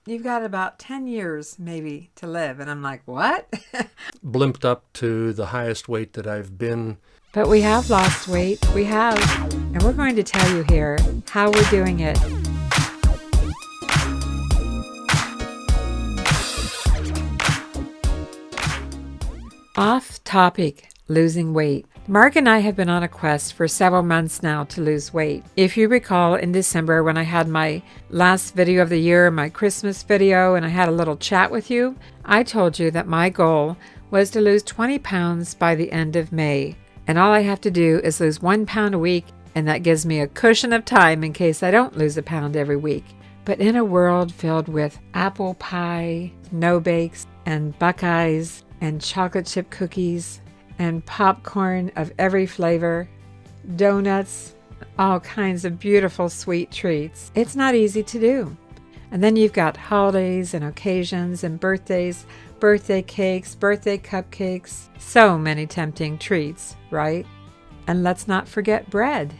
you've got about 10 years maybe to live. And I'm like, what? Blimped up to the highest weight that I've been. But we have lost weight. We have. And we're going to tell you here how we're doing it. Off topic, losing weight. Mark and I have been on a quest for several months now to lose weight. If you recall, in December when I had my last video of the year, my Christmas video, and I had a little chat with you, I told you that my goal was to lose 20 pounds by the end of May. And all I have to do is lose 1 pound a week, and that gives me a cushion of time in case I don't lose a pound every week. But in a world filled with apple pie, no bakes, and Buckeyes, and chocolate chip cookies, and popcorn of every flavor, donuts, all kinds of beautiful sweet treats, it's not easy to do. And then you've got holidays and occasions and birthdays, birthday cakes, birthday cupcakes, so many tempting treats, right? And let's not forget bread.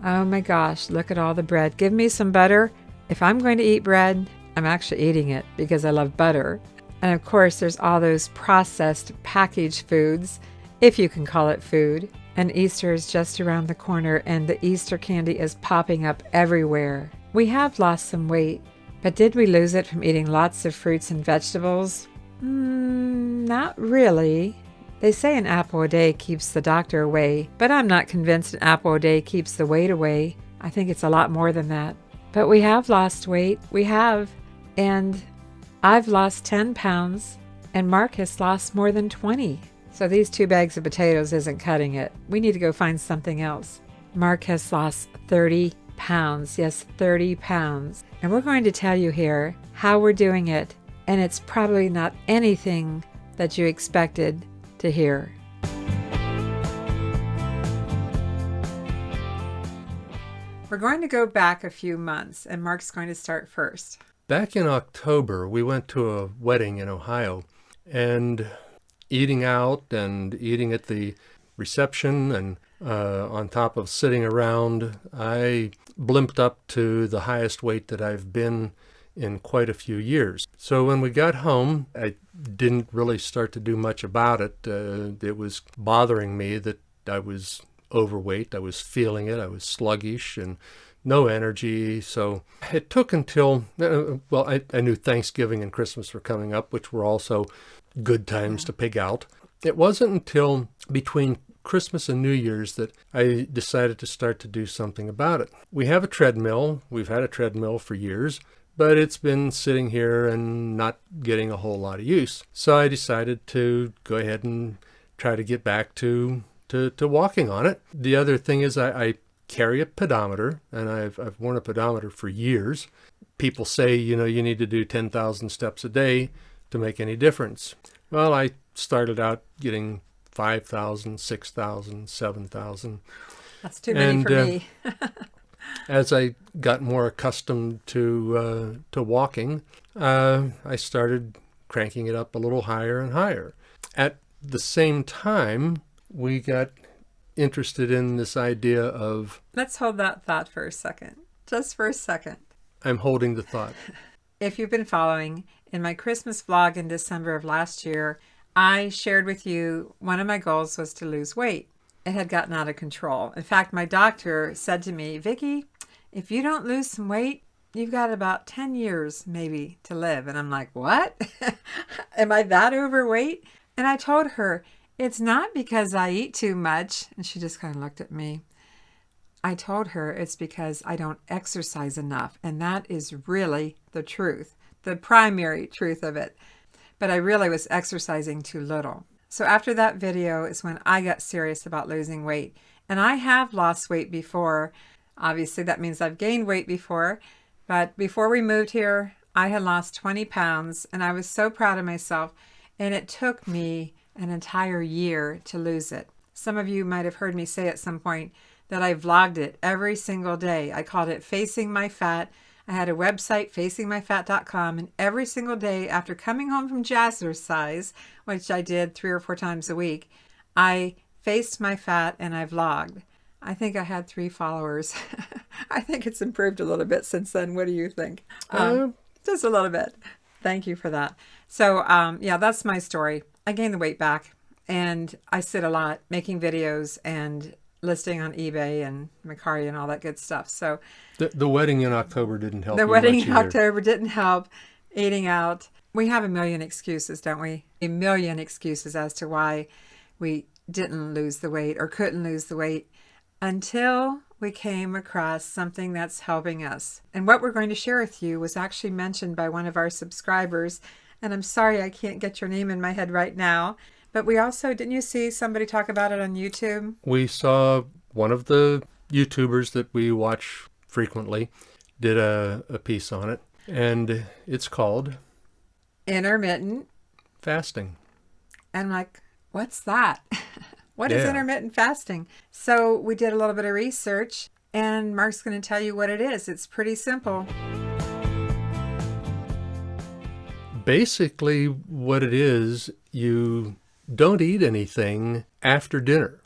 Oh my gosh, look at all the bread. Give me some butter. If I'm going to eat bread, I'm actually eating it because I love butter. And of course, there's all those processed packaged foods, if you can call it food. And Easter is just around the corner and the Easter candy is popping up everywhere. We have lost some weight, but did we lose it from eating lots of fruits and vegetables? Not really. They say an apple a day keeps the doctor away, but I'm not convinced an apple a day keeps the weight away. I think it's a lot more than that. But we have lost weight. We have. And I've lost 10 pounds, and Mark has lost more than 20. So these 2 bags of potatoes isn't cutting it. We need to go find something else. Mark has lost 30 pounds. Yes, 30 pounds. And we're going to tell you here how we're doing it. And it's probably not anything that you expected to hear. We're going to go back a few months, and Mark's going to start first. Back in October, we went to a wedding in Ohio, and eating out and eating at the reception and on top of sitting around, I blimped up to the highest weight that I've been in quite a few years. So when we got home, I didn't really start to do much about it. It was bothering me that I was overweight. I was feeling it. I was sluggish and no energy. So it took until, I knew Thanksgiving and Christmas were coming up, which were also good times to pig out. It wasn't until between Christmas and New Year's that I decided to start to do something about it. We have a treadmill. We've had a treadmill for years, but it's been sitting here and not getting a whole lot of use. So I decided to go ahead and try to get back to walking on it. The other thing is I carry a pedometer, and I've worn a pedometer for years. People say, you need to do 10,000 steps a day to make any difference. Well, I started out getting 5,000, 6,000, 7,000. That's too many for me. As I got more accustomed to walking, I started cranking it up a little higher and higher. At the same time, we got interested in this idea of... Let's hold that thought for a second. Just for a second. I'm holding the thought. If you've been following, in my Christmas vlog in December of last year, I shared with you one of my goals was to lose weight. It had gotten out of control. In fact, my doctor said to me, Vicki, if you don't lose some weight, you've got about 10 years maybe to live. And I'm like, what? Am I that overweight? And I told her, it's not because I eat too much. And she just kind of looked at me. I told her it's because I don't exercise enough. And that is really the truth, the primary truth of it. But I really was exercising too little. So after that video is when I got serious about losing weight. And I have lost weight before. Obviously, that means I've gained weight before. But before we moved here, I had lost 20 pounds. And I was so proud of myself. And it took me an entire year to lose it. Some of you might have heard me say at some point that I vlogged it every single day. I called it Facing My Fat. I had a website, facingmyfat.com, and every single day after coming home from Jazzercise, which I did 3 or 4 times a week, I faced my fat and I vlogged. I think I had 3 followers. I think it's improved a little bit since then. What do you think? Just a little bit. Thank you for that. So, yeah, that's my story. I gained the weight back, and I sit a lot making videos and listing on eBay and Mercari and all that good stuff. So The wedding in October didn't help the you wedding much in either. October didn't help. Eating out. We have a million excuses, don't we? A million excuses as to why we didn't lose the weight or couldn't lose the weight until we came across something that's helping us. And what we're going to share with you was actually mentioned by one of our subscribers. And I'm sorry I can't get your name in my head right now. But we also, didn't you see somebody talk about it on YouTube? We saw one of the YouTubers that we watch frequently did a piece on it, and it's called Intermittent. fasting. And I'm like, what's that? What is Yeah. intermittent fasting? So we did a little bit of research, and Mark's going to tell you what it is. It's pretty simple. Basically, what it is, you don't eat anything after dinner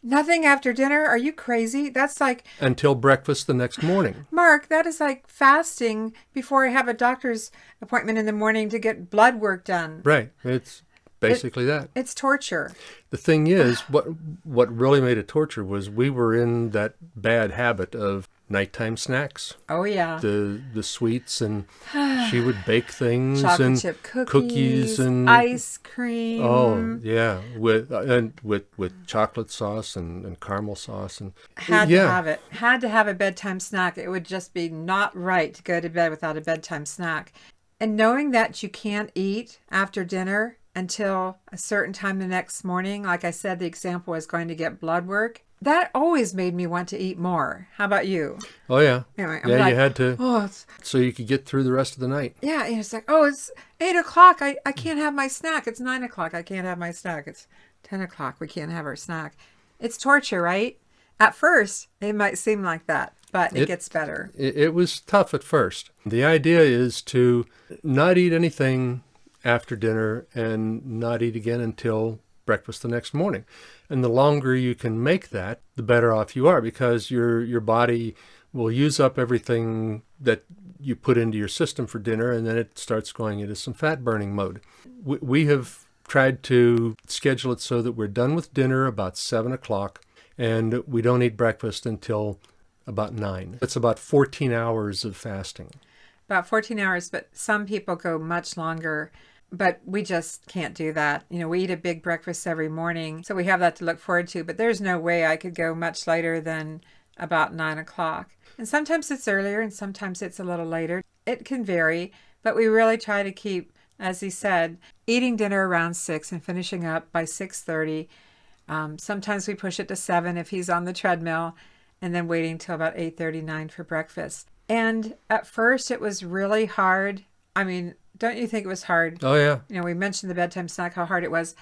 Nothing after dinner? Are you crazy? That's like, until breakfast the next morning. Mark, that is like fasting before I have a doctor's appointment in the morning to get blood work done. Right. It's basically that. It's torture. The thing is, what really made it torture was we were in that bad habit of nighttime snacks. Oh, yeah. The sweets, and she would bake things Chocolate and chip cookies, and ice cream. oh yeah, with chocolate sauce and caramel sauce, and Had yeah, to have it. Had to have a bedtime snack. It would just be not right to go to bed without a bedtime snack. And knowing that you can't eat after dinner until a certain time the next morning, like I said, the example is going to get blood work. That always made me want to eat more. How about you? oh yeah, Anyway, I'm yeah, like, you had to, oh, so you could get through the rest of the night. yeah. And it's like, oh, it's 8 o'clock. I can't have my snack. It's 9 o'clock. I can't have my snack. It's 10 o'clock. We can't have our snack. It's torture, right? At first, it might seem like that, but it gets better. It was tough at first. The idea is to not eat anything after dinner and not eat again until breakfast the next morning. And the longer you can make that, the better off you are, because your body will use up everything that you put into your system for dinner, and then it starts going into some fat burning mode. We have tried to schedule it so that we're done with dinner about 7 o'clock, and we don't eat breakfast until about 9. It's about 14 hours of fasting. About 14 hours, but some people go much longer. But we just can't do that. You know, we eat a big breakfast every morning, so we have that to look forward to. But there's no way I could go much later than about 9 o'clock. And sometimes it's earlier and sometimes it's a little later. It can vary, but we really try to keep, as he said, eating dinner around 6 and finishing up by 6:30. Sometimes we push it to 7 if he's on the treadmill, and then waiting till about 8:39 for breakfast. And at first it was really hard. I mean, don't you think it was hard? Oh yeah. You know, we mentioned the bedtime snack, how hard it was.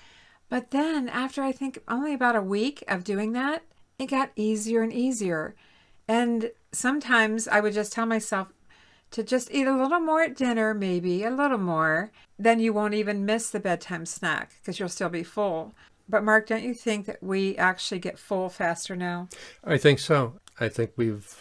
But then after I think only about a week of doing that, it got easier and easier. And sometimes I would just tell myself to just eat a little more at dinner, maybe a little more. Then you won't even miss the bedtime snack because you'll still be full. But Mark, don't you think that we actually get full faster now? I think so. I think we've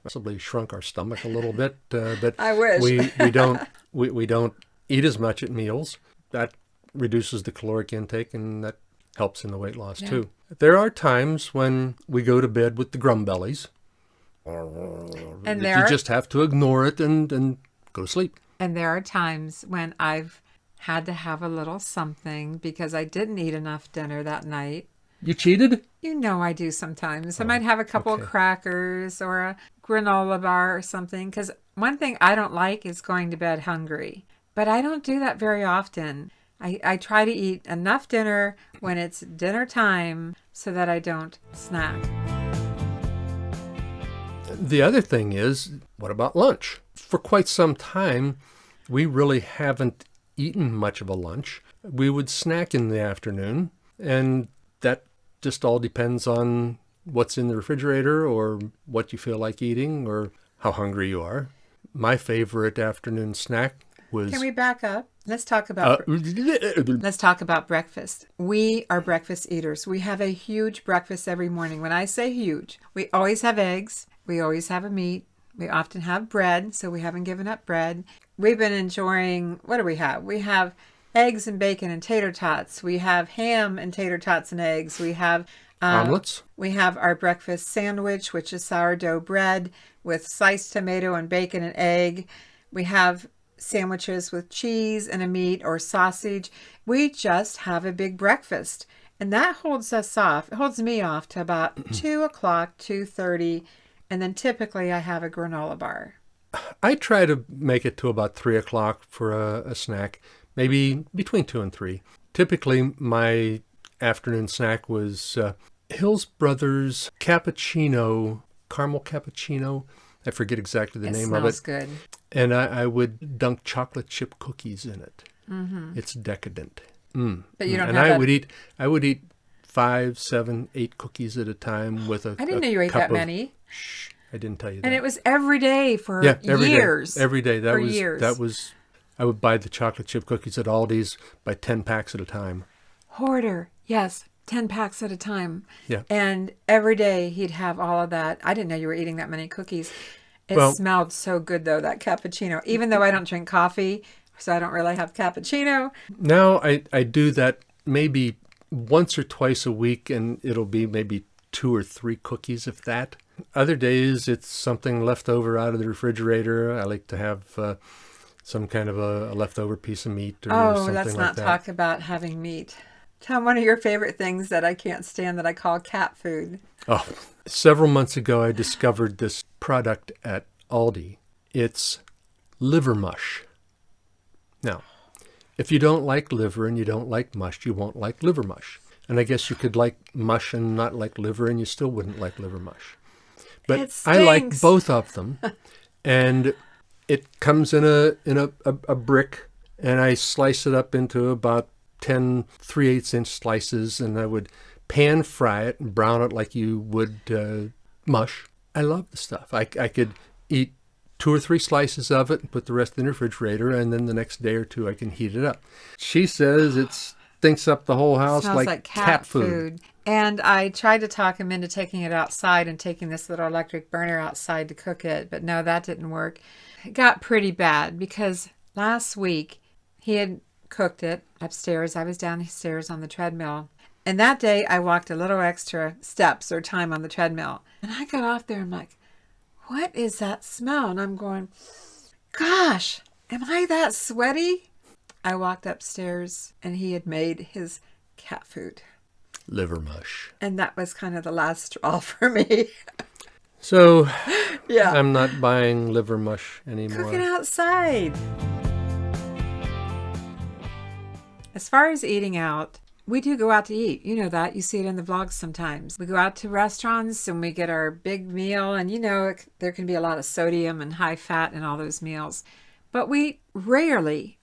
possibly shrunk our stomach a little bit, but I wish. we don't eat as much at meals. That reduces the caloric intake, and that helps in the weight loss too. There are times when we go to bed with the grumbellies, And you just have to ignore it and go to sleep. And there are times when I've had to have a little something because I didn't eat enough dinner that night. You cheated? You know I do sometimes. I might have a couple of crackers or a granola bar or something, because one thing I don't like is going to bed hungry. But I don't do that very often. I try to eat enough dinner when it's dinner time so that I don't snack. The other thing is, what about lunch? For quite some time, we really haven't eaten much of a lunch. We would snack in the afternoon, and that just all depends on what's in the refrigerator or what you feel like eating or how hungry you are. My favorite afternoon snack was... Can we back up? Let's talk about breakfast. We are breakfast eaters. We have a huge breakfast every morning. When I say huge, we always have eggs. We always have a meat. We often have bread, so we haven't given up bread. We've been enjoying, what do we have? We have eggs and bacon and tater tots. We have ham and tater tots and eggs. We have Omelets? We have our breakfast sandwich, which is sourdough bread with sliced tomato and bacon and egg. We have sandwiches with cheese and a meat or sausage. We just have a big breakfast. And that holds us off. It holds me off to about 2 o'clock, 2:30. And then typically I have a granola bar. I try to make it to about 3 o'clock for a snack, maybe between 2 and 3. Typically, my afternoon snack was Hills Brothers cappuccino, caramel cappuccino. I forget exactly the name of it. It smells good. And I would dunk chocolate chip cookies in it. It's decadent. But you don't and have I would eat 5, 7, 8 cookies at a time with a I didn't know you ate that many. Shh, I didn't tell you that. And it was every day for every years. Day. Every day. Years. That was. I would buy the chocolate chip cookies at Aldi's by 10 packs at a time. Hoarder, yes, 10 packs at a time. Yeah. And every day he'd have all of that. I didn't know you were eating that many cookies. It smelled so good though, that cappuccino. Even though I don't drink coffee, so I don't really have cappuccino. Now I do that maybe once or twice a week, and it'll be maybe 2 or 3 cookies, if that. Other days, it's something left over out of the refrigerator. I like to have some kind of a leftover piece of meat or something like that. Let's not talk about having meat. Tell one of your favorite things that I can't stand that I call cat food. Oh, several months ago, I discovered this product at Aldi. It's liver mush. Now, if you don't like liver and you don't like mush, you won't like liver mush. And I guess you could like mush and not like liver, and you still wouldn't like liver mush. But I like both of them. And it comes in a brick, and I slice it up into about 10 3/8 inch slices, and I would pan fry it and brown it like you would mush. I love the stuff. I could eat 2 or 3 slices of it and put the rest in the refrigerator, and then the next day or two I can heat it up. She says it stinks up the whole house like cat food. And I tried to talk him into taking it outside and taking this little electric burner outside to cook it, but no, that didn't work. It got pretty bad because last week he had cooked it upstairs. I was downstairs on the treadmill. And that day I walked a little extra steps or time on the treadmill. And I got off there and I'm like, what is that smell? And I'm going, gosh, am I that sweaty? I walked upstairs and he had made his cat food. Liver mush. And that was kind of the last straw for me. So, yeah, I'm not buying liver mush anymore. Cook it outside. As far as eating out, we do go out to eat. You know that. You see it in the vlogs sometimes. We go out to restaurants and we get our big meal. And you know, there can be a lot of sodium and high fat in all those meals. But we rarely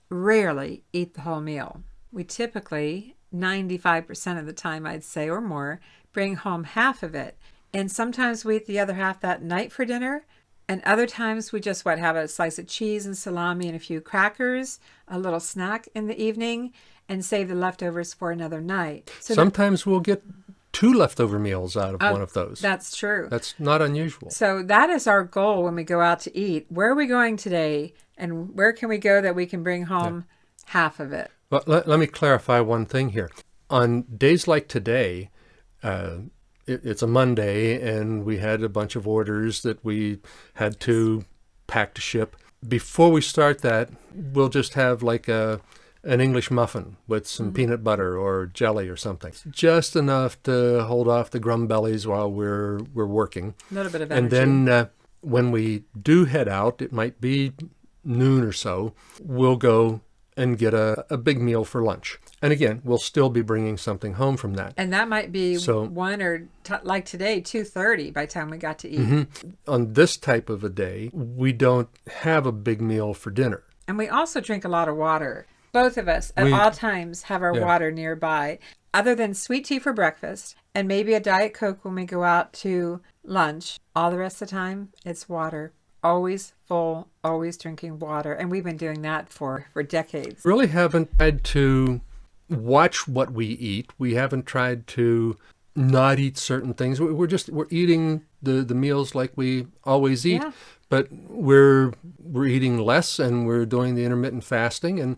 eat the whole meal. We typically, 95% of the time, I'd say, or more, bring home half of it. And sometimes we eat the other half that night for dinner. And other times we just have a slice of cheese and salami and a few crackers, a little snack in the evening, and save the leftovers for another night. So sometimes we'll get 2 leftover meals out of one of those. That's true. That's not unusual. So that is our goal when we go out to eat. Where are we going today? And where can we go that we can bring home half of it? Well, let me clarify one thing here. On days like today, it's a Monday, and we had a bunch of orders that we had to pack to ship. Before we start that, we'll just have like an English muffin with some peanut butter or jelly or something. Just enough to hold off the grum bellies while we're working. A little bit of energy. And then when we do head out, it might be noon or so, we'll go and get a big meal for lunch. And again, we'll still be bringing something home from that. And that might be 1 or like today, 2:30 by the time we got to eat. Mm-hmm. On this type of a day, we don't have a big meal for dinner. And we also drink a lot of water. Both of us at all times have our water nearby, other than sweet tea for breakfast and maybe a Diet Coke when we go out to lunch. All the rest of the time, it's water. Always full, always drinking water. And we've been doing that for decades. Really haven't tried to watch what we eat. We haven't tried to not eat certain things. We're eating the meals like we always eat. Yeah. but we're eating less, and we're doing the intermittent fasting and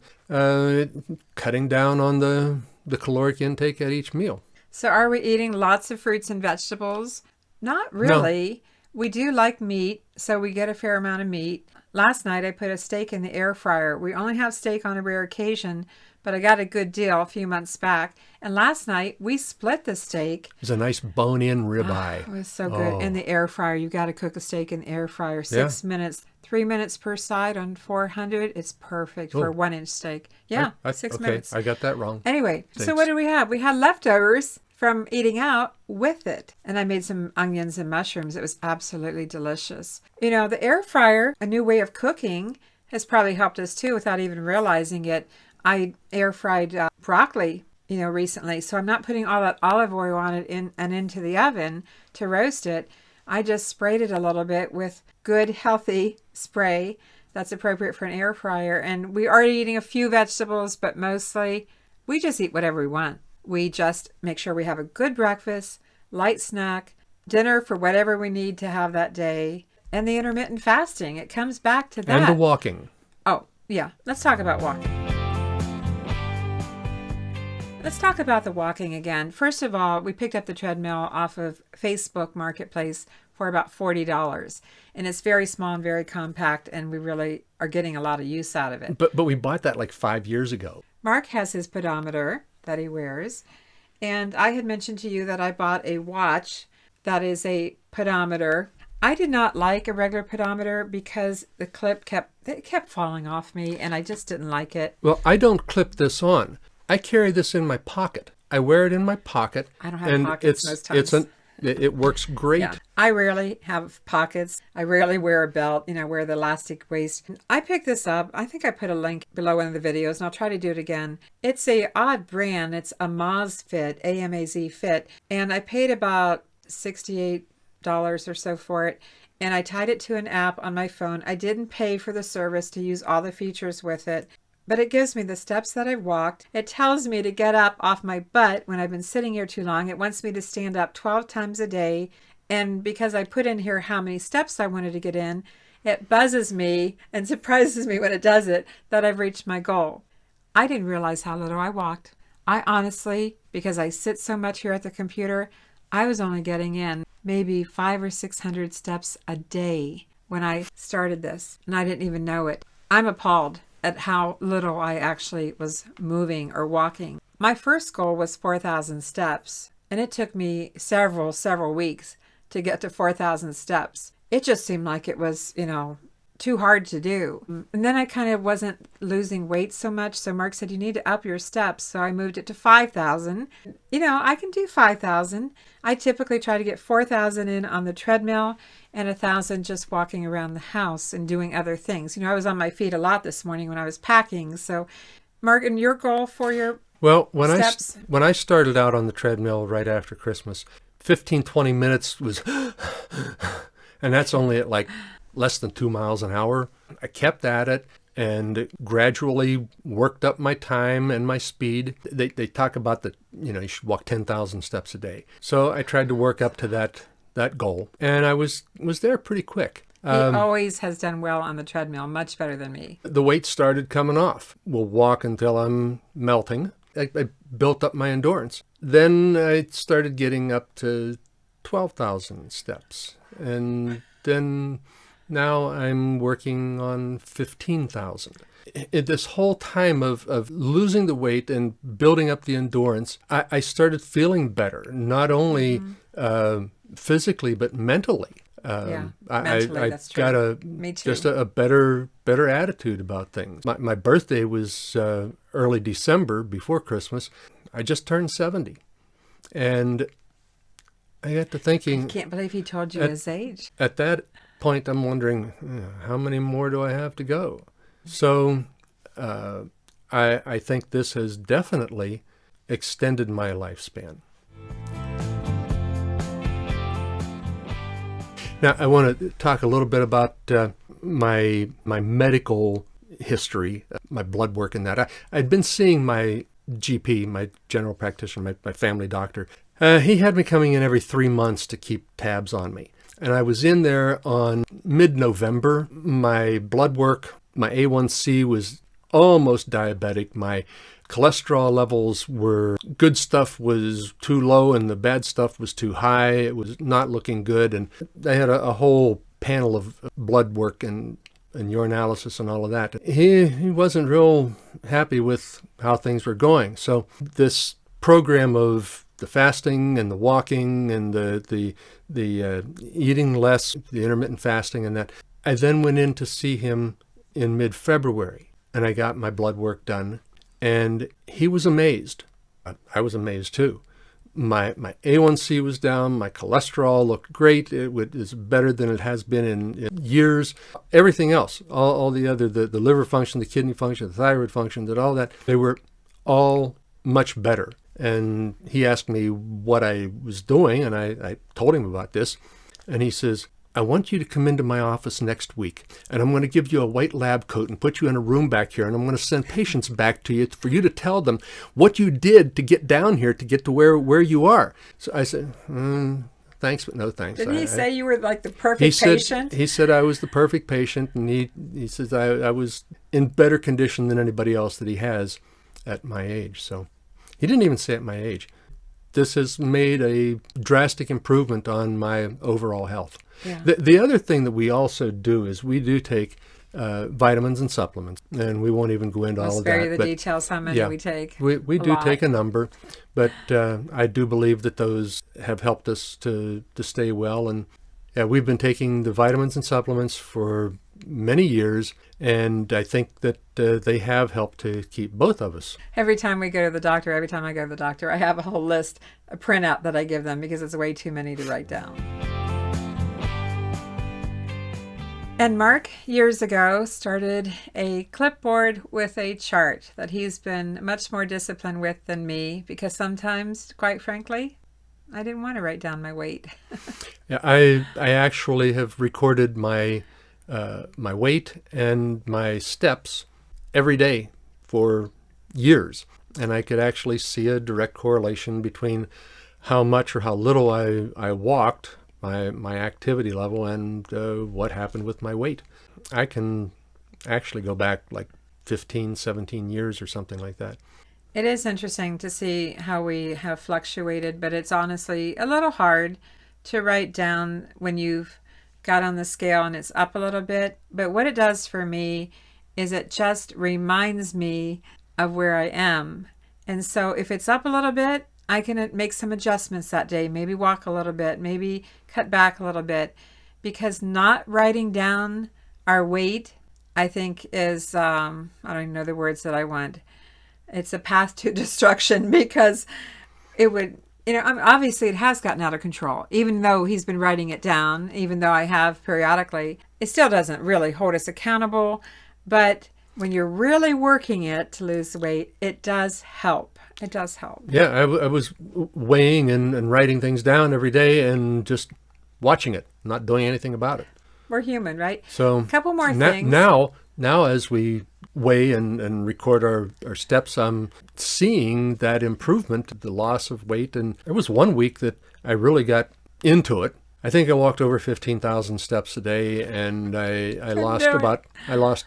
cutting down on the caloric intake at each meal. So are we eating lots of fruits and vegetables? Not really. We do like meat, so we get a fair amount of meat. Last night I put a steak in the air fryer. We only have steak on a rare occasion, but I got a good deal a few months back. And last night we split the steak. It was a nice bone-in ribeye. It was so good. In the air fryer, you got to cook a steak in the air fryer. 6 minutes, 3 minutes per side on 400. It's perfect for a 1-inch steak. Yeah, 6 minutes. I got that wrong. Anyway, Thanks. So what did we have? We had leftovers from eating out with it. And I made some onions and mushrooms. It was absolutely delicious. You know, the air fryer, a new way of cooking, has probably helped us too without even realizing it. I air fried broccoli, recently. So I'm not putting all that olive oil on it and into the oven to roast it. I just sprayed it a little bit with good, healthy spray that's appropriate for an air fryer. And we are eating a few vegetables, but mostly we just eat whatever we want. We just make sure we have a good breakfast, light snack, dinner for whatever we need to have that day, and the intermittent fasting. It comes back to that. And the walking. Oh, yeah. Let's talk about walking. Let's talk about the walking again. First of all, we picked up the treadmill off of Facebook Marketplace for about $40. And it's very small and very compact, and we really are getting a lot of use out of it. But we bought that like 5 years ago. Mark has his pedometer that he wears. And I had mentioned to you that I bought a watch that is a pedometer. I did not like a regular pedometer because the clip kept falling off me, and I just didn't like it. Well, I don't clip this on. I carry this in my pocket. I wear it in my pocket. I don't have pockets most times. It works great. Yeah. I rarely have pockets. I rarely wear a belt, wear the elastic waist. I picked this up. I think I put a link below one of the videos, and I'll try to do it again. It's a odd brand. It's a Fit, A-M-A-Z Fit. And I paid about $68 or so for it. And I tied it to an app on my phone. I didn't pay for the service to use all the features with it. But it gives me the steps that I've walked. It tells me to get up off my butt when I've been sitting here too long. It wants me to stand up 12 times a day. And because I put in here how many steps I wanted to get in, it buzzes me and surprises me when it does it that I've reached my goal. I didn't realize how little I walked. I honestly, because I sit so much here at the computer, I was only getting in maybe 500 or 600 steps a day when I started this. And I didn't even know it. I'm appalled at how little I actually was moving or walking. My first goal was 4,000 steps, and it took me several weeks to get to 4,000 steps. It just seemed like it was, too hard to do. And then I kind of wasn't losing weight so much, so Mark said, you need to up your steps. So I moved it to 5,000. I can do 5,000. I typically try to get 4,000 in on the treadmill and 1,000 just walking around the house and doing other things. I was on my feet a lot this morning when I was packing. So Mark, and your goal for your steps? When I started out on the treadmill right after Christmas, 15-20 minutes was, and that's only at like less than 2 miles an hour. I kept at it and gradually worked up my time and my speed. They talk about you should walk 10,000 steps a day. So I tried to work up to that goal, and I was there pretty quick. He always has done well on the treadmill, much better than me. The weight started coming off. We'll walk until I'm melting. I built up my endurance. Then I started getting up to 12,000 steps. And then now I'm working on 15,000. In this whole time of losing the weight and building up the endurance, I started feeling better, not only physically, but mentally. Mentally, that's true. Got Me too. just a better attitude about things. My birthday was early December before Christmas. I just turned 70. And I got to thinking... I can't believe he told you his age. At that point, I'm wondering, how many more do I have to go? So I think this has definitely extended my lifespan. Now, I want to talk a little bit about my medical history, my blood work and that. I'd been seeing my GP, my general practitioner, my family doctor. He had me coming in every 3 months to keep tabs on me. And I was in there on mid-November. My blood work, my A1C was almost diabetic. My cholesterol levels were, good stuff was too low and the bad stuff was too high. It was not looking good. And I had a whole panel of blood work and urinalysis and all of that. He wasn't real happy with how things were going. So this program of the fasting and the walking and the eating less, the intermittent fasting and that, I then went in to see him in mid-February, and I got my blood work done, and he was amazed. I was amazed too. My A1C was down. My cholesterol looked great. It's better than it has been in years. Everything else, all the other, the liver function, the kidney function, the thyroid function, all that, they were all much better. And he asked me what I was doing, and I told him about this. And he says, I want you to come into my office next week, and I'm going to give you a white lab coat and put you in a room back here, and I'm going to send patients back to you for you to tell them what you did to get down here to get to where you are. So I said, thanks, but no thanks. Didn't he say you were like the perfect patient? He said I was the perfect patient, and he says I was in better condition than anybody else that he has at my age. So he didn't even say at my age. This has made a drastic improvement on my overall health. Yeah. The other thing that we also do is we do take vitamins and supplements, and we won't even go into all of that. Spare you the details how many we take. We do take a number, but I do believe that those have helped us to stay well. And yeah, we've been taking the vitamins and supplements for many years, and I think that they have helped to keep both of us. Every time I go to the doctor, I have a whole list, a printout that I give them because it's way too many to write down. And Mark, years ago, started a clipboard with a chart that he's been much more disciplined with than me, because sometimes, quite frankly, I didn't want to write down my weight. Yeah, I actually have recorded my weight and my steps every day for years, and I could actually see a direct correlation between how much or how little I walked, my activity level, and what happened with my weight. I can actually go back like 15, 17 years or something like that. It is interesting to see how we have fluctuated, but it's honestly a little hard to write down when you've got on the scale and it's up a little bit. But what it does for me is it just reminds me of where I am. And so if it's up a little bit, I can make some adjustments that day, maybe walk a little bit, maybe cut back a little bit, because not writing down our weight, I think is, I don't even know the words that I want. It's a path to destruction, because it would, obviously it has gotten out of control. Even though he's been writing it down, even though I have periodically, it still doesn't really hold us accountable. But when you're really working it to lose weight, it does help. It does help. Yeah, I was weighing and writing things down every day and just watching it, not doing anything about it. We're human, right? So a couple more things. Now as we weigh and record our steps, I'm seeing that improvement, the loss of weight. And there was one week that I really got into it. I think I walked over 15,000 steps a day, and I lost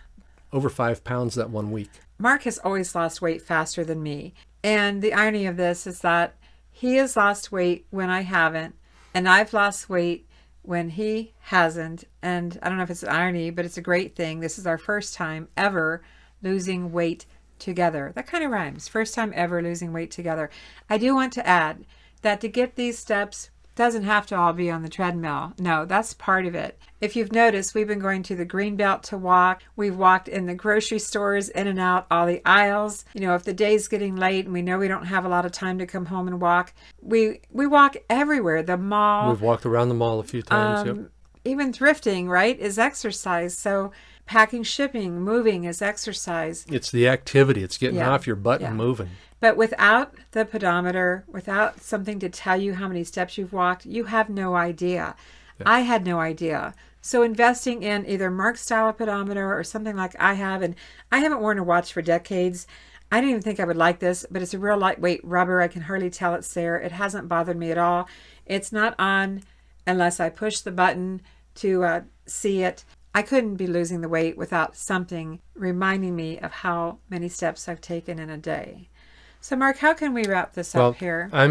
over 5 pounds that 1 week. Mark has always lost weight faster than me. And the irony of this is that he has lost weight when I haven't, and I've lost weight when he hasn't. And I don't know if it's an irony, but it's a great thing. This is our first time ever losing weight together. That kind of rhymes. First time ever losing weight together. I do want to add that to get these steps doesn't have to all be on the treadmill. No, that's part of it. If you've noticed, we've been going to the Greenbelt to walk. We've walked in the grocery stores, in and out, all the aisles. If the day's getting late and we know we don't have a lot of time to come home and walk, we walk everywhere. The mall. We've walked around the mall a few times. Yep. Even thrifting, right, is exercise. So packing, shipping, moving is exercise. It's the activity. It's getting off your butt and moving. But without the pedometer, without something to tell you how many steps you've walked, you have no idea. Yeah. I had no idea. So investing in either Mark's style pedometer or something like I have, and I haven't worn a watch for decades. I didn't even think I would like this, but it's a real lightweight rubber. I can hardly tell it's there. It hasn't bothered me at all. It's not on unless I push the button to see it. I couldn't be losing the weight without something reminding me of how many steps I've taken in a day. So, Mark, how can we wrap this up here? I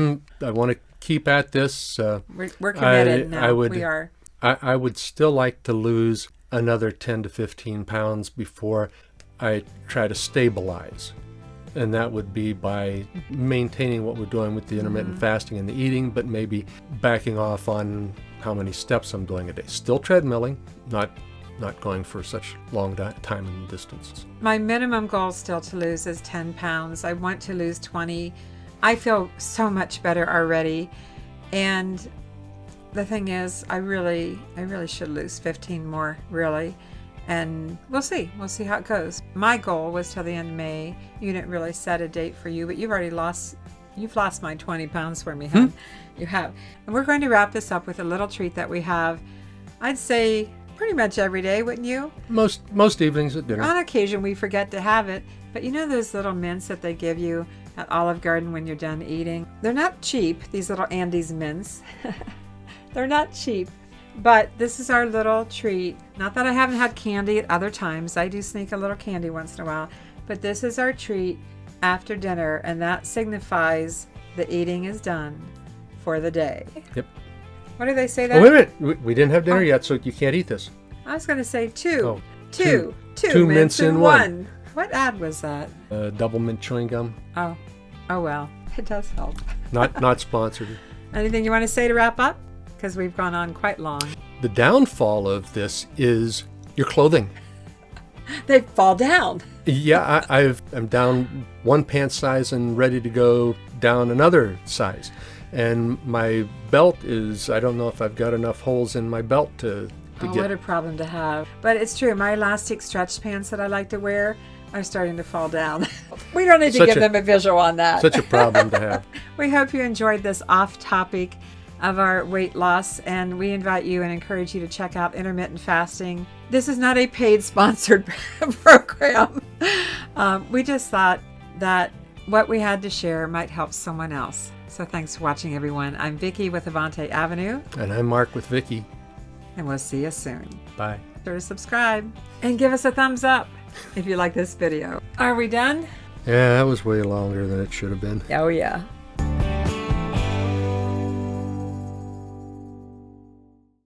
want to keep at this. We're committed now. We are. I would still like to lose another 10 to 15 pounds before I try to stabilize. And that would be by maintaining what we're doing with the intermittent fasting and the eating, but maybe backing off on how many steps I'm doing a day. Still treadmilling, not going for such long time and distance. My minimum goal still to lose is 10 pounds. I want to lose 20. I feel so much better already. And the thing is, I really should lose 15 more, really. And we'll see. We'll see how it goes. My goal was till the end of May. You didn't really set a date for you, but you've lost my 20 pounds for me, hon. You have. And we're going to wrap this up with a little treat that we have, I'd say, pretty much every day, wouldn't you? Most evenings at dinner. On occasion, we forget to have it. But you know those little mints that they give you at Olive Garden when you're done eating? They're not cheap, these little Andes mints. They're not cheap. But this is our little treat. Not that I haven't had candy at other times. I do sneak a little candy once in a while. But this is our treat after dinner, and that signifies the eating is done for the day. Yep. What do they say that? Oh, wait a minute. We didn't have dinner yet, so you can't eat this. I was going to say two. Two Two mints in one. What ad was that? Double mint chewing gum. Oh well. It does help. Not sponsored. Anything you want to say to wrap up? Because we've gone on quite long. The downfall of this is your clothing. They fall down. Yeah, I'm down one pant size and ready to go down another size. And my belt is, I don't know if I've got enough holes in my belt to get. What a problem to have. But it's true. My elastic stretch pants that I like to wear are starting to fall down. We don't need to give them a visual on that. Such a problem to have. We hope you enjoyed this off topic of our weight loss, and we invite you and encourage you to check out intermittent fasting. This is not a paid sponsored program. We just thought that what we had to share might help someone else. So thanks for watching, everyone. I'm Vicki with Avante-Avenue. And I'm Mark with Vicki. And we'll see you soon. Bye. Be sure to subscribe and give us a thumbs up if you like this video. Are we done? Yeah, that was way longer than it should have been. Oh yeah.